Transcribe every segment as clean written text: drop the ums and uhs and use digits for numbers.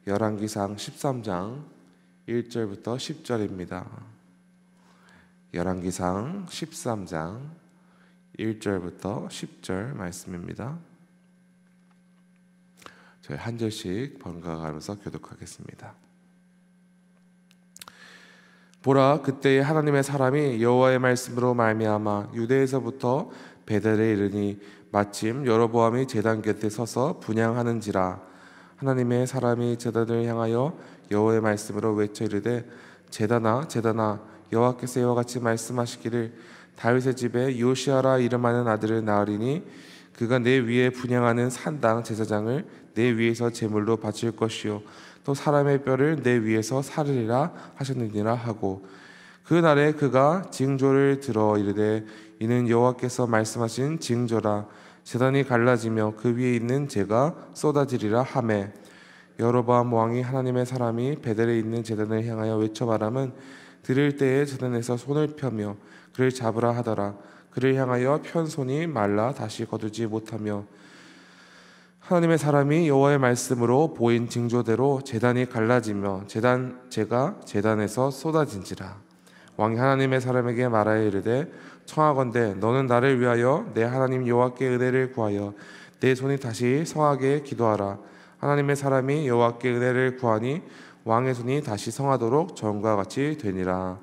열왕기상 13장 1절부터 10절입니다. 열왕기상 13장 1절부터 10절 말씀입니다. 저희 한 절씩 번갈아가면서 교독하겠습니다. 보라, 그때에 하나님의 사람이 여호와의 말씀으로 말미암아 유대에서부터 베델에 이르니 마침 여로보암이 제단 곁에 서서 분향하는지라. 하나님의 사람이 제단을 향하여 여호와의 말씀으로 외쳐 이르되 제단아 제단아, 여호와께서 이와 같이 말씀하시기를 다윗의 집에 요시아라 이름하는 아들을 낳으리니 그가 내 위에 분향하는 산당 제사장을 내 위에서 제물로 바칠 것이요 또 사람의 뼈를 내 위에서 사르리라 하셨느니라 하고, 그 날에 그가 징조를 들어 이르되 이는 여호와께서 말씀하신 징조라. 제단이 갈라지며 그 위에 있는 재가 쏟아지리라 하매, 여로보암 왕이 하나님의 사람이 베델에 있는 제단을 향하여 외쳐 말함은 들을 때에 제단에서 손을 펴며 그를 잡으라 하더라. 그를 향하여 편 손이 말라 다시 거두지 못하며, 하나님의 사람이 여호와의 말씀으로 보인 징조대로 제단이 갈라지며 재가 제단에서 쏟아진지라. 왕이 하나님의 사람에게 말하여 이르되 청하건대 너는 나를 위하여 내 하나님 여호와께 은혜를 구하여 내 손이 다시 성하게 기도하라. 하나님의 사람이 여호와께 은혜를 구하니 왕의 손이 다시 성하도록 전과 같이 되니라.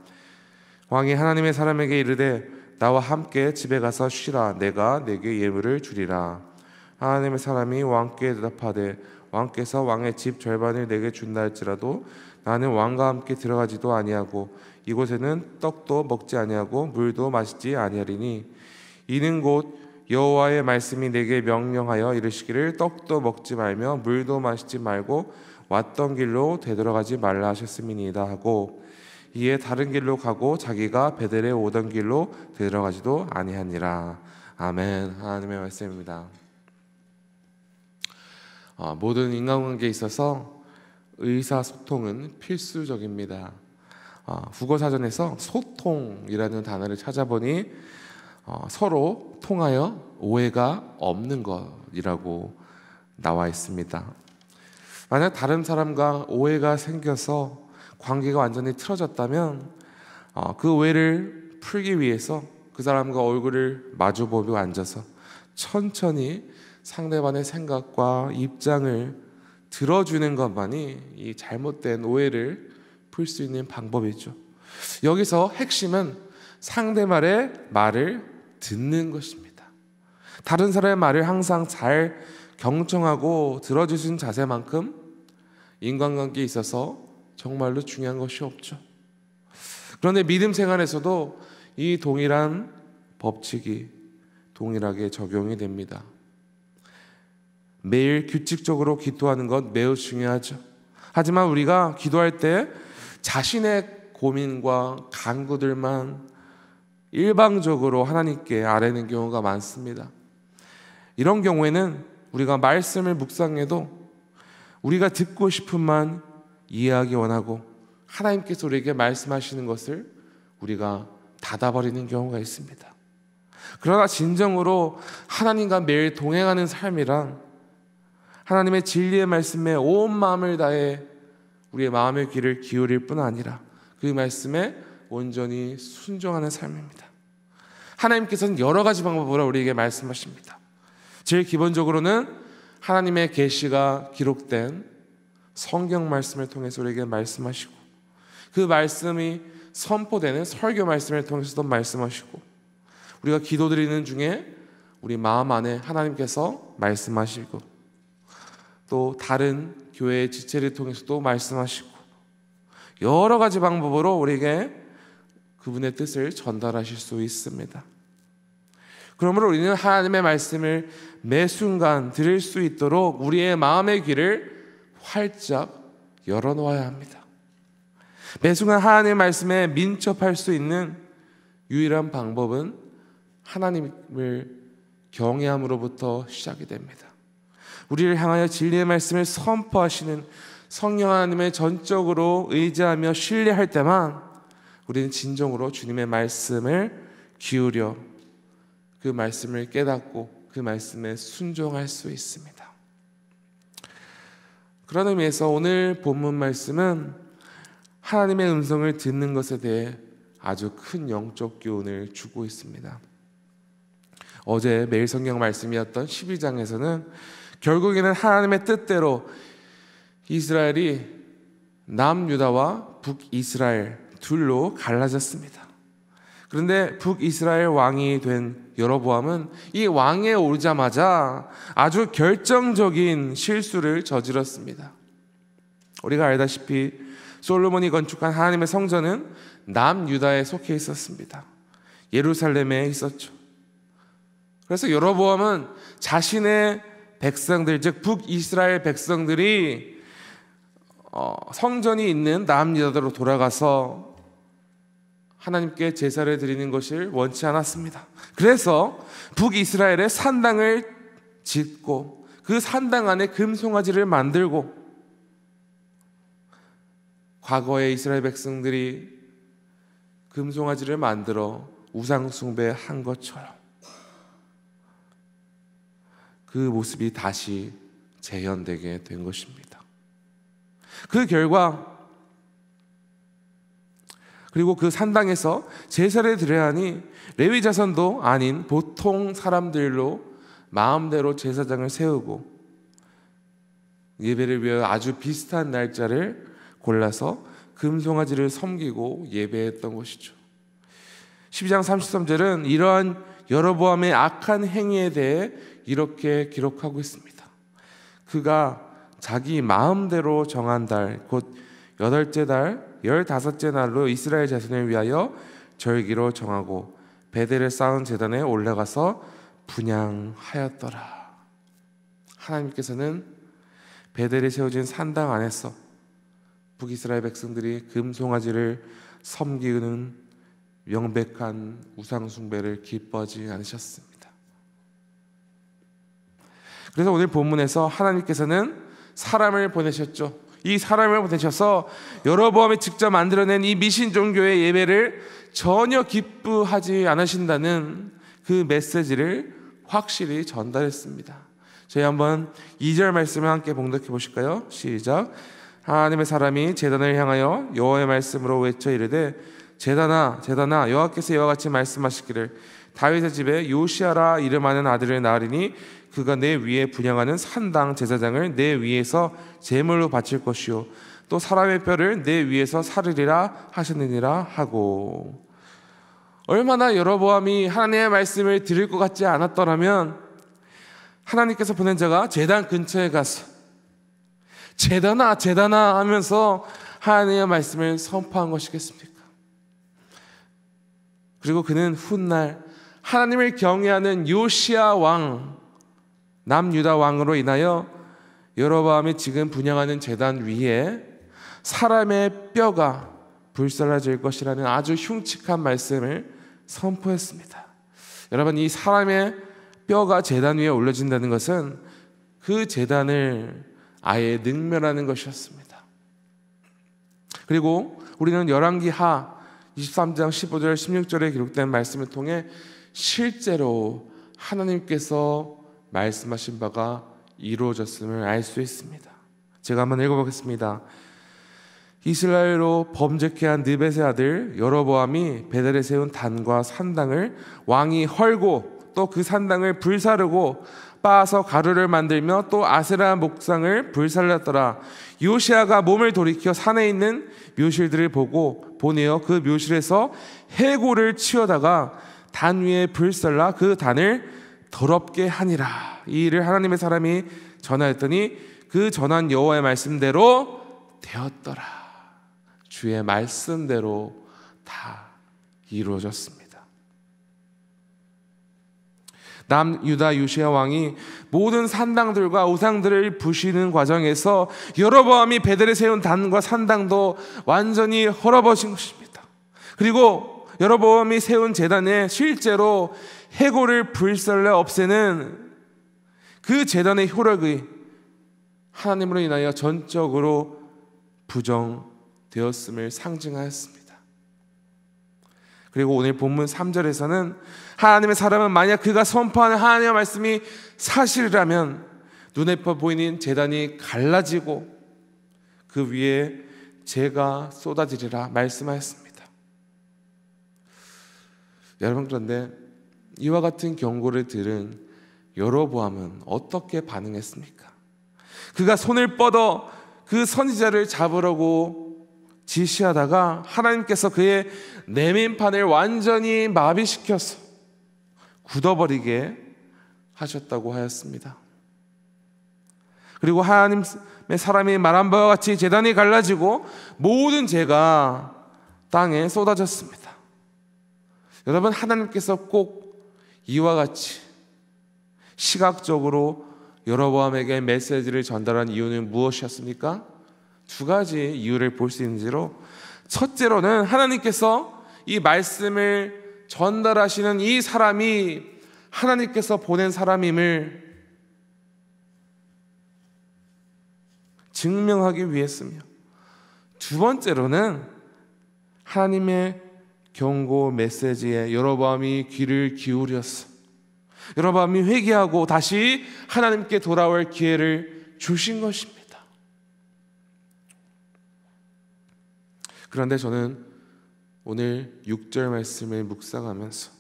왕이 하나님의 사람에게 이르되 나와 함께 집에 가서 쉬라. 내가 내게 예물을 주리라. 하나님의 사람이 왕께 대답하되 왕께서 왕의 집 절반을 내게 준다 할지라도 나는 왕과 함께 들어가지도 아니하고 이곳에는 떡도 먹지 아니하고 물도 마시지 아니하리니, 이는 곧 여호와의 말씀이 내게 명령하여 이르시기를 떡도 먹지 말며 물도 마시지 말고 왔던 길로 되돌아가지 말라 하셨음이니이다 하고, 이에 다른 길로 가고 자기가 베델에 오던 길로 되돌아가지도 아니하니라. 아멘. 하나님의 말씀입니다. 모든 인간관계에 있어서 의사소통은 필수적입니다. 국어사전에서 소통이라는 단어를 찾아보니 서로 통하여 오해가 없는 것이라고 나와 있습니다. 만약 다른 사람과 오해가 생겨서 관계가 완전히 틀어졌다면 그 오해를 풀기 위해서 그 사람과 얼굴을 마주보고 앉아서 천천히 상대방의 생각과 입장을 들어주는 것만이 이 잘못된 오해를 풀 수 있는 방법이죠. 여기서 핵심은 상대방의 말을 듣는 것입니다. 다른 사람의 말을 항상 잘 경청하고 들어주신 자세만큼 인간관계에 있어서 정말로 중요한 것이 없죠. 그런데 믿음 생활에서도 이 동일한 법칙이 동일하게 적용이 됩니다. 매일 규칙적으로 기도하는 것 매우 중요하죠. 하지만 우리가 기도할 때 자신의 고민과 간구들만 일방적으로 하나님께 아뢰는 경우가 많습니다. 이런 경우에는 우리가 말씀을 묵상해도 우리가 듣고 싶은만 이해하기 원하고 하나님께서 우리에게 말씀하시는 것을 우리가 닫아버리는 경우가 있습니다. 그러나 진정으로 하나님과 매일 동행하는 삶이란 하나님의 진리의 말씀에 온 마음을 다해 우리의 마음의 귀를 기울일 뿐 아니라 그 말씀에 온전히 순종하는 삶입니다. 하나님께서는 여러 가지 방법으로 우리에게 말씀하십니다. 제일 기본적으로는 하나님의 계시가 기록된 성경 말씀을 통해서 우리에게 말씀하시고, 그 말씀이 선포되는 설교 말씀을 통해서도 말씀하시고, 우리가 기도드리는 중에 우리 마음 안에 하나님께서 말씀하시고, 또 다른 교회의 지체를 통해서도 말씀하시고, 여러 가지 방법으로 우리에게 그분의 뜻을 전달하실 수 있습니다. 그러므로 우리는 하나님의 말씀을 매 순간 들을 수 있도록 우리의 마음의 귀를 활짝 열어놓아야 합니다. 매 순간 하나님의 말씀에 민첩할 수 있는 유일한 방법은 하나님을 경외함으로부터 시작이 됩니다. 우리를 향하여 진리의 말씀을 선포하시는 성령 하나님의 전적으로 의지하며 신뢰할 때만 우리는 진정으로 주님의 말씀을 기울여 그 말씀을 깨닫고 그 말씀에 순종할 수 있습니다. 그런 의미에서 오늘 본문 말씀은 하나님의 음성을 듣는 것에 대해 아주 큰 영적 교훈을 주고 있습니다. 어제 매일 성경 말씀이었던 12장에서는 결국에는 하나님의 뜻대로 이스라엘이 남유다와 북이스라엘 둘로 갈라졌습니다. 그런데 북이스라엘 왕이 된 여로보암은 이 왕에 오르자마자 아주 결정적인 실수를 저질렀습니다. 우리가 알다시피 솔로몬이 건축한 하나님의 성전은 남유다에 속해 있었습니다. 예루살렘에 있었죠. 그래서 여로보암은 자신의 백성들, 즉 북이스라엘 백성들이 성전이 있는 남유다로 돌아가서 하나님께 제사를 드리는 것을 원치 않았습니다. 그래서 북이스라엘에 산당을 짓고 그 산당 안에 금송아지를 만들고, 과거에 이스라엘 백성들이 금송아지를 만들어 우상숭배한 것처럼 그 모습이 다시 재현되게 된 것입니다. 그 결과, 그리고 그 산당에서 제사를 드려야 하니 레위 자손도 아닌 보통 사람들로 마음대로 제사장을 세우고 예배를 위하여 아주 비슷한 날짜를 골라서 금송아지를 섬기고 예배했던 것이죠. 12장 33절은 이러한 여로보암의 악한 행위에 대해 이렇게 기록하고 있습니다. 그가 자기 마음대로 정한 달, 곧 8째 달 15째 날로 이스라엘 자손을 위하여 절기로 정하고 베델에 쌓은 제단에 올라가서 분향하였더라. 하나님께서는 베델에 세워진 산당 안에서 북이스라엘 백성들이 금송아지를 섬기는 명백한 우상숭배를 기뻐하지 않으셨습니다. 그래서 오늘 본문에서 하나님께서는 사람을 보내셨죠. 이 사람을 보내셔서 여로보암이 직접 만들어낸 이 미신 종교의 예배를 전혀 기뻐하지 않으신다는 그 메시지를 확실히 전달했습니다. 저희 한번 2절 말씀을 함께 봉독해 보실까요? 시작. 하나님의 사람이 제단을 향하여 여호와의 말씀으로 외쳐 이르되 제단아 제단아 여호와께서 이와 같이 말씀하시기를 다윗의 집에 요시아라 이름하는 아들을 낳으리니 그가 내 위에 분향하는 산당 제사장을 내 위에서 제물로 바칠 것이요 또 사람의 뼈를 내 위에서 사르리라 하셨느니라 하고, 얼마나 여로보암이 하나님의 말씀을 들을 것 같지 않았더라면 하나님께서 보낸 자가 제단 근처에 가서 제단아 제단아 하면서 하나님의 말씀을 선포한 것이겠습니까? 그리고 그는 훗날 하나님을 경외하는 요시아 왕, 남유다 왕으로 인하여 여로보암이 지금 분향하는 제단 위에 사람의 뼈가 불살라질 것이라는 아주 흉측한 말씀을 선포했습니다. 여러분, 이 사람의 뼈가 제단 위에 올려진다는 것은 그 제단을 아예 능멸하는 것이었습니다. 그리고 우리는 열왕기하 23장 15절 16절에 기록된 말씀을 통해 실제로 하나님께서 말씀하신 바가 이루어졌음을 알 수 있습니다. 제가 한번 읽어보겠습니다. 이스라엘로 범죄케 한 느벳의 아들 여로보암이 베델에 세운 단과 산당을 왕이 헐고 또 그 산당을 불사르고 빻아서 가루를 만들며 또 아세라 목상을 불살랐더라. 요시아가 몸을 돌이켜 산에 있는 묘실들을 보고 보내어 그 묘실에서 해골을 치워다가 단 위에 불살라 그 단을 더럽게 하니라. 이 일을 하나님의 사람이 전하였더니 그 전한 여호와의 말씀대로 되었더라. 주의 말씀대로 다 이루어졌습니다. 남유다 요시아 왕이 모든 산당들과 우상들을 부시는 과정에서 여로보암이 베델에 세운 단과 산당도 완전히 헐어버진 것입니다. 그리고 여로보암이 세운 제단에 실제로 해골을 불살라 없애는 그 제단의 효력이 하나님으로 인하여 전적으로 부정되었음을 상징하였습니다. 그리고 오늘 본문 3절에서는 하나님의 사람은 만약 그가 선포하는 하나님의 말씀이 사실이라면 눈에 보이는 제단이 갈라지고 그 위에 재가 쏟아지리라 말씀하였습니다. 여러분, 그런데 이와 같은 경고를 들은 여로보암은 어떻게 반응했습니까? 그가 손을 뻗어 그 선지자를 잡으려고 지시하다가 하나님께서 그의 내면판을 완전히 마비시켜서 굳어버리게 하셨다고 하였습니다. 그리고 하나님의 사람이 말한 바와 같이 제단이 갈라지고 모든 재가 땅에 쏟아졌습니다. 여러분, 하나님께서 꼭 이와 같이 시각적으로 여로보암에게 메시지를 전달한 이유는 무엇이었습니까? 두 가지 이유를 볼 수 있는지로, 첫째로는 하나님께서 이 말씀을 전달하시는 이 사람이 하나님께서 보낸 사람임을 증명하기 위해서며, 두 번째로는 하나님의 경고 메시지에 여로보암이 귀를 기울여서 여로보암이 회개하고 다시 하나님께 돌아올 기회를 주신 것입니다. 그런데 저는 오늘 6절 말씀을 묵상하면서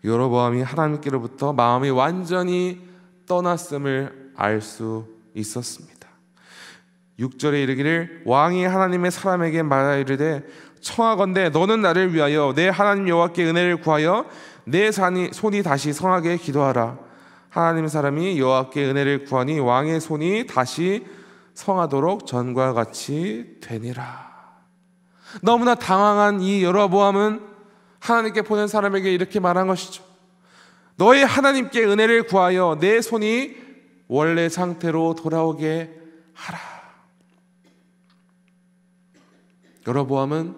여로보암이 하나님께로부터 마음이 완전히 떠났음을 알 수 있었습니다. 6절에 이르기를 왕이 하나님의 사람에게 말하이르되 청하건대 너는 나를 위하여 내 하나님 여호와께 은혜를 구하여 내 손이 다시 성하게 기도하라. 하나님 사람이 여호와께 은혜를 구하니 왕의 손이 다시 성하도록 전과 같이 되니라. 너무나 당황한 이 여로보암은 하나님께 보낸 사람에게 이렇게 말한 것이죠. 너희 하나님께 은혜를 구하여 내 손이 원래 상태로 돌아오게 하라. 여로보암은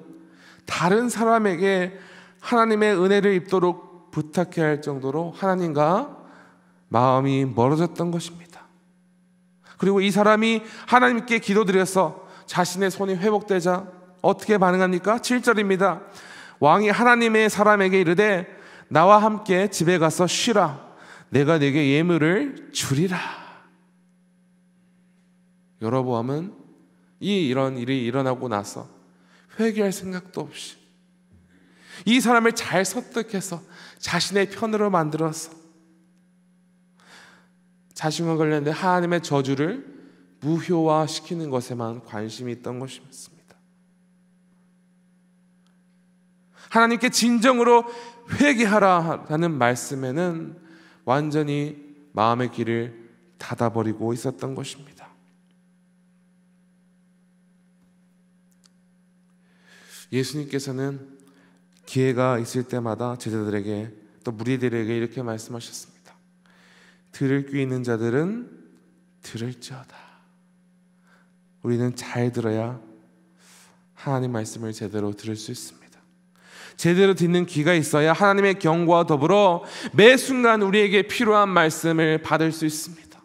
다른 사람에게 하나님의 은혜를 입도록 부탁해야 할 정도로 하나님과 마음이 멀어졌던 것입니다. 그리고 이 사람이 하나님께 기도드려서 자신의 손이 회복되자 어떻게 반응합니까? 7절입니다. 왕이 하나님의 사람에게 이르되 나와 함께 집에 가서 쉬라. 내가 네게 예물을 주리라. 여로보암은 이런 일이 일어나고 나서 회개할 생각도 없이 이 사람을 잘 설득해서 자신의 편으로 만들어서 자신과 관련된 하나님의 저주를 무효화시키는 것에만 관심이 있던 것이었습니다. 하나님께 진정으로 회개하라는 말씀에는 완전히 마음의 길을 닫아버리고 있었던 것입니다. 예수님께서는 기회가 있을 때마다 제자들에게 또 무리들에게 이렇게 말씀하셨습니다. 들을 귀 있는 자들은 들을지어다. 우리는 잘 들어야 하나님 말씀을 제대로 들을 수 있습니다. 제대로 듣는 귀가 있어야 하나님의 경고와 더불어 매 순간 우리에게 필요한 말씀을 받을 수 있습니다.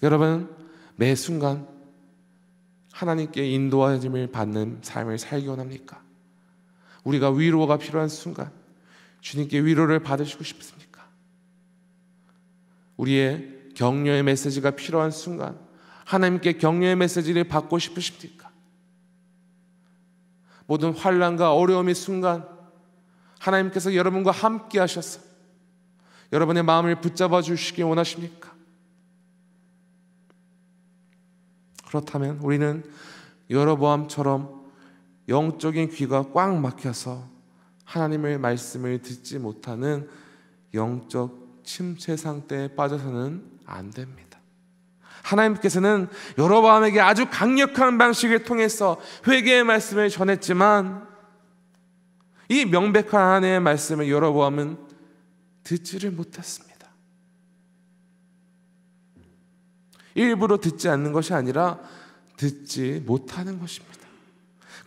여러분, 매 순간 하나님께 인도하심을 받는 삶을 살기 원합니까? 우리가 위로가 필요한 순간 주님께 위로를 받으시고 싶습니까? 우리의 격려의 메시지가 필요한 순간 하나님께 격려의 메시지를 받고 싶으십니까? 모든 환난과 어려움의 순간 하나님께서 여러분과 함께 하셔서 여러분의 마음을 붙잡아 주시기 원하십니까? 그렇다면 우리는 여로보암처럼 영적인 귀가 꽉 막혀서 하나님의 말씀을 듣지 못하는 영적 침체 상태에 빠져서는 안 됩니다. 하나님께서는 여로보암에게 아주 강력한 방식을 통해서 회개의 말씀을 전했지만 이 명백한 하나님의 말씀을 여로보암은 듣지를 못했습니다. 일부러 듣지 않는 것이 아니라 듣지 못하는 것입니다.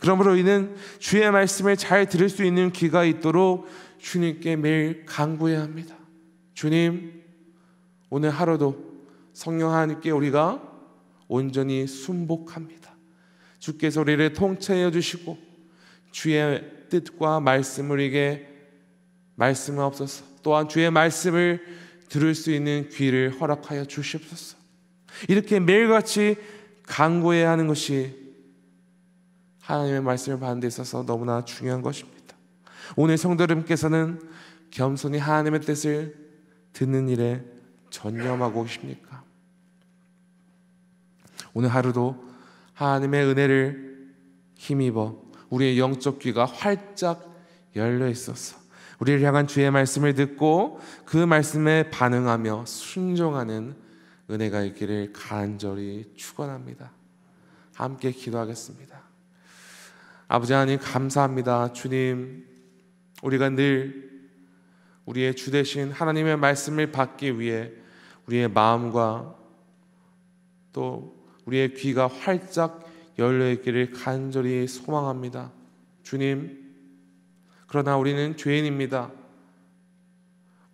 그러므로 이는 주의 말씀을 잘 들을 수 있는 귀가 있도록 주님께 매일 간구해야 합니다. 주님, 오늘 하루도 성령 하나님께 우리가 온전히 순복합니다. 주께서 우리를 통치하여 주시고 주의 뜻과 말씀을 우리에게 말씀하옵소서. 또한 주의 말씀을 들을 수 있는 귀를 허락하여 주시옵소서. 이렇게 매일같이 간구해야 하는 것이 하나님의 말씀을 받는 데 있어서 너무나 중요한 것입니다. 오늘 성도 여러분께서는 겸손히 하나님의 뜻을 듣는 일에 전념하고 계십니까? 오늘 하루도 하나님의 은혜를 힘입어 우리의 영적 귀가 활짝 열려 있어서 우리를 향한 주의 말씀을 듣고 그 말씀에 반응하며 순종하는 은혜가 있기를 간절히 축원합니다. 함께 기도하겠습니다. 아버지 하나님 감사합니다. 주님, 우리가 늘 우리의 주 되신 하나님의 말씀을 받기 위해 우리의 마음과 또 우리의 귀가 활짝 열려 있기를 간절히 소망합니다. 주님, 그러나 우리는 죄인입니다.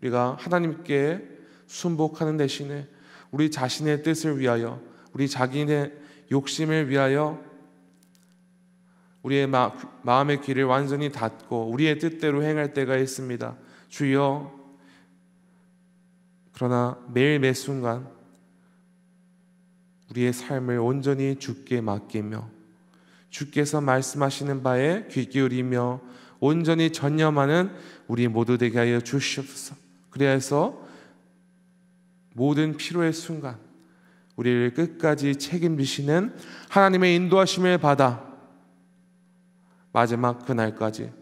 우리가 하나님께 순복하는 대신에 우리 자신의 뜻을 위하여, 우리 자기의 욕심을 위하여 우리의 마음의 귀를 완전히 닫고 우리의 뜻대로 행할 때가 있습니다. 주여, 그러나 매일 매 순간 우리의 삶을 온전히 주께 맡기며 주께서 말씀하시는 바에 귀 기울이며 온전히 전념하는 우리 모두 되게 하여 주시옵소서. 그래서 모든 필요의 순간 우리를 끝까지 책임지시는 하나님의 인도하심을 받아 마지막 그날까지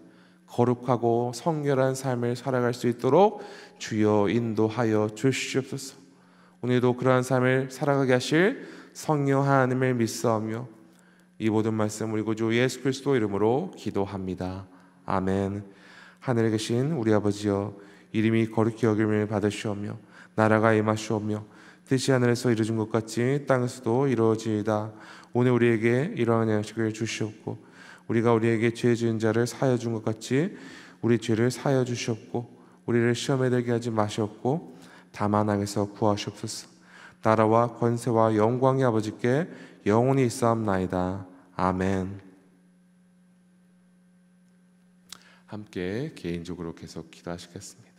거룩하고 성결한 삶을 살아갈 수 있도록 주여 인도하여 주시옵소서. 오늘도 그러한 삶을 살아가게 하실 성령 하나님을 믿사오며 이 모든 말씀 우리 구주 예수 그리스도 이름으로 기도합니다. 아멘. 하늘에 계신 우리 아버지여, 이름이 거룩히 여김을 받으시오며 나라가 임하시오며 뜻이 하늘에서 이루어진 것 같이 땅에서도 이루어지이다. 오늘 우리에게 이러한 양식을 주시옵고 우리가 우리에게 죄 지은 자를 사하여 준 것 같이 우리 죄를 사하여 주시옵고 우리를 시험에 들게 하지 마시옵고 다만 악에서 구하시옵소서. 나라와 권세와 영광이 아버지께 영원히 있사옵나이다. 아멘. 함께 개인적으로 계속 기도하시겠습니다.